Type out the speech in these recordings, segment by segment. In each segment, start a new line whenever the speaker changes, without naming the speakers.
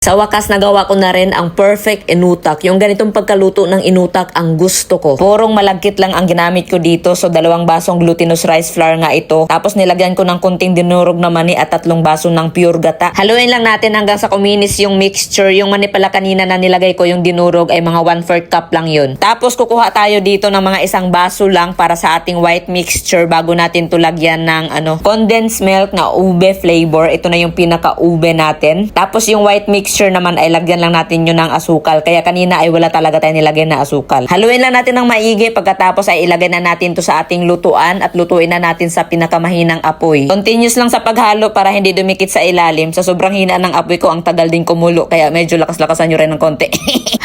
Sa wakas, nagawa ko na rin ang perfect inutak. Yung ganitong pagkaluto ng inutak ang gusto ko. Purong malagkit lang ang ginamit ko dito. So, 2 basong glutinous rice flour nga ito. Tapos, nilagyan ko ng kunting dinurog na mani at 3 baso ng pure gata. Haluin lang natin hanggang sa kuminis yung mixture. Yung mani pala kanina na nilagay ko, yung dinurog ay mga 1/4 cup lang yun. Tapos, kukuha tayo dito ng mga 1 baso lang para sa ating white mixture bago natin to lagyan ng condensed milk na ube flavor. Ito na yung pinaka-ube natin. Tapos, yung white mixture naman ay lagyan lang natin yun ng asukal. Kaya kanina ay wala talaga tayo nilagay na asukal. Haluin lang natin ng maigi. Pagkatapos ay ilagay na natin to sa ating lutuan at lutuin na natin sa pinakamahinang apoy. Continuous lang sa paghalo para hindi dumikit sa ilalim. Sa sobrang hina ng apoy ko, ang tagal din kumulo. Kaya medyo lakas-lakasan nyo rin ng konti.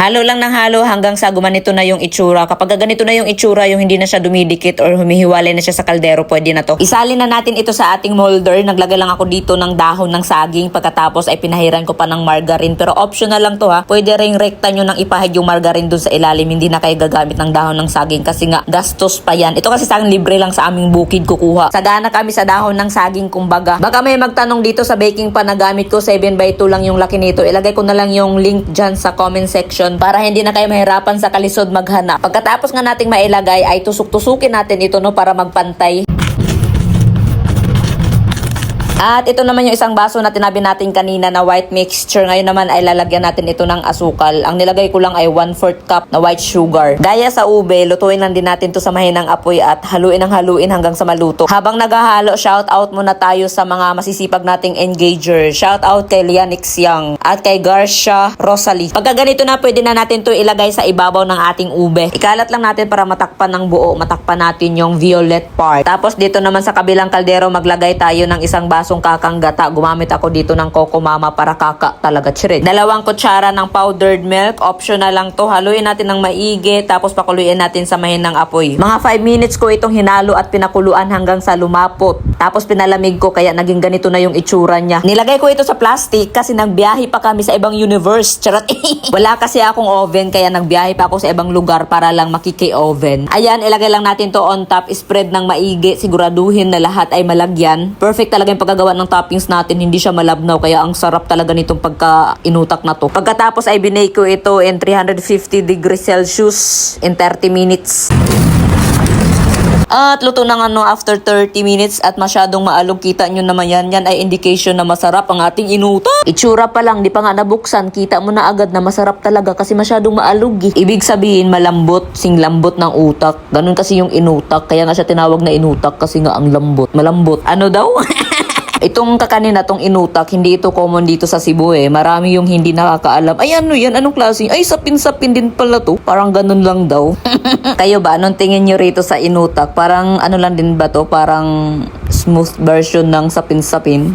Halo lang ng halo hanggang sa gumanito na yung itsura. Kapag ganito na yung itsura, yung hindi na siya dumidikit or humihiwalay na siya sa kaldero, pwede na to. Isalin na natin ito sa ating molder. Naglagay lang ako dito ng dahon ng saging. Pagkatapos ay pinahiran ko pa ng margarine. Pero optional lang to ha. Pwede ring rekta nyo nang ipahid yung margarine dun sa ilalim. Hindi na kayo gagamit ng dahon ng saging kasi nga gastos pa yan. Ito kasi sa akin libre lang sa aming bukid kukuha. Sagana kami sa dahon ng saging kumbaga. Baka may magtanong dito sa baking pan na gamit ko 7x2 lang yung laki nito. Ilagay ko na lang yung link dyan sa comment section para hindi na kayo mahirapan sa kalisod maghanap. Pagkatapos nga nating mailagay ay tusuk-tusukin natin ito no para magpantay. At ito naman yung 1 baso na tinabi natin kanina na white mixture. Ngayon naman ay lalagyan natin ito ng asukal. Ang nilagay ko lang ay 1/4 cup na white sugar. Gaya sa ube, lutuin lang din natin to sa mahinang apoy at haluin ang haluin hanggang sa maluto. Habang naghahalo, shout out muna tayo sa mga masisipag nating engager. Shout out kay Lianix Young at kay Garcia Rosalie. Pagka ganito na, pwede na natin to ilagay sa ibabaw ng ating ube. Ikalat lang natin para matakpan ng buo. Matakpan natin yung violet part. Tapos dito naman sa kabilang kaldero, maglagay tayo ng 1 basong kakang gata. Gumamit ako dito ng Coco Mama para kaka talaga chirid. 2 kutsara ng powdered milk. Optional lang to. Haluin natin ng maigi. Tapos pakuluin natin sa mahinang apoy. Mga 5 minutes ko itong hinalo at pinakuluan hanggang sa lumapot. Tapos pinalamig ko kaya naging ganito na yung itsura niya. Nilagay ko ito sa plastic kasi nagbiyahe pa kami sa ibang universe. Charot. Wala kasi akong oven kaya nagbiyahe pa ako sa ibang lugar para lang makiki-oven. Ayan, ilagay lang natin to on top. Spread ng maigi. Siguraduhin na lahat ay malagyan. Perfect talaga yung pagkagawa ng toppings natin, hindi siya malabnaw kaya ang sarap talaga nitong pagka-inutak na to. Pagkatapos ay binake ko ito in 350 degrees Celsius in 30 minutes. At luto na nga no after 30 minutes at masyadong maalog. Kita nyo naman yan. Yan ay indication na masarap ang ating inutak. Itsura pa lang, di pa nga nabuksan. Kita mo na agad na masarap talaga kasi masyadong maalog eh. Ibig sabihin malambot, sing lambot ng utak. Ganun kasi yung inutak. Kaya nga siya tinawag na inutak kasi nga ang lambot. Malambot. Ano daw? Itong kakanin na tong inutak, hindi ito common dito sa Cebu eh. Marami yung hindi nakakaalam. Ay ano yan? Anong klase? Ay sapin-sapin din pala to. Parang ganun lang daw. Kayo ba? Anong tingin nyo rito sa inutak? Parang ano lang din ba to? Parang smooth version ng sapin-sapin?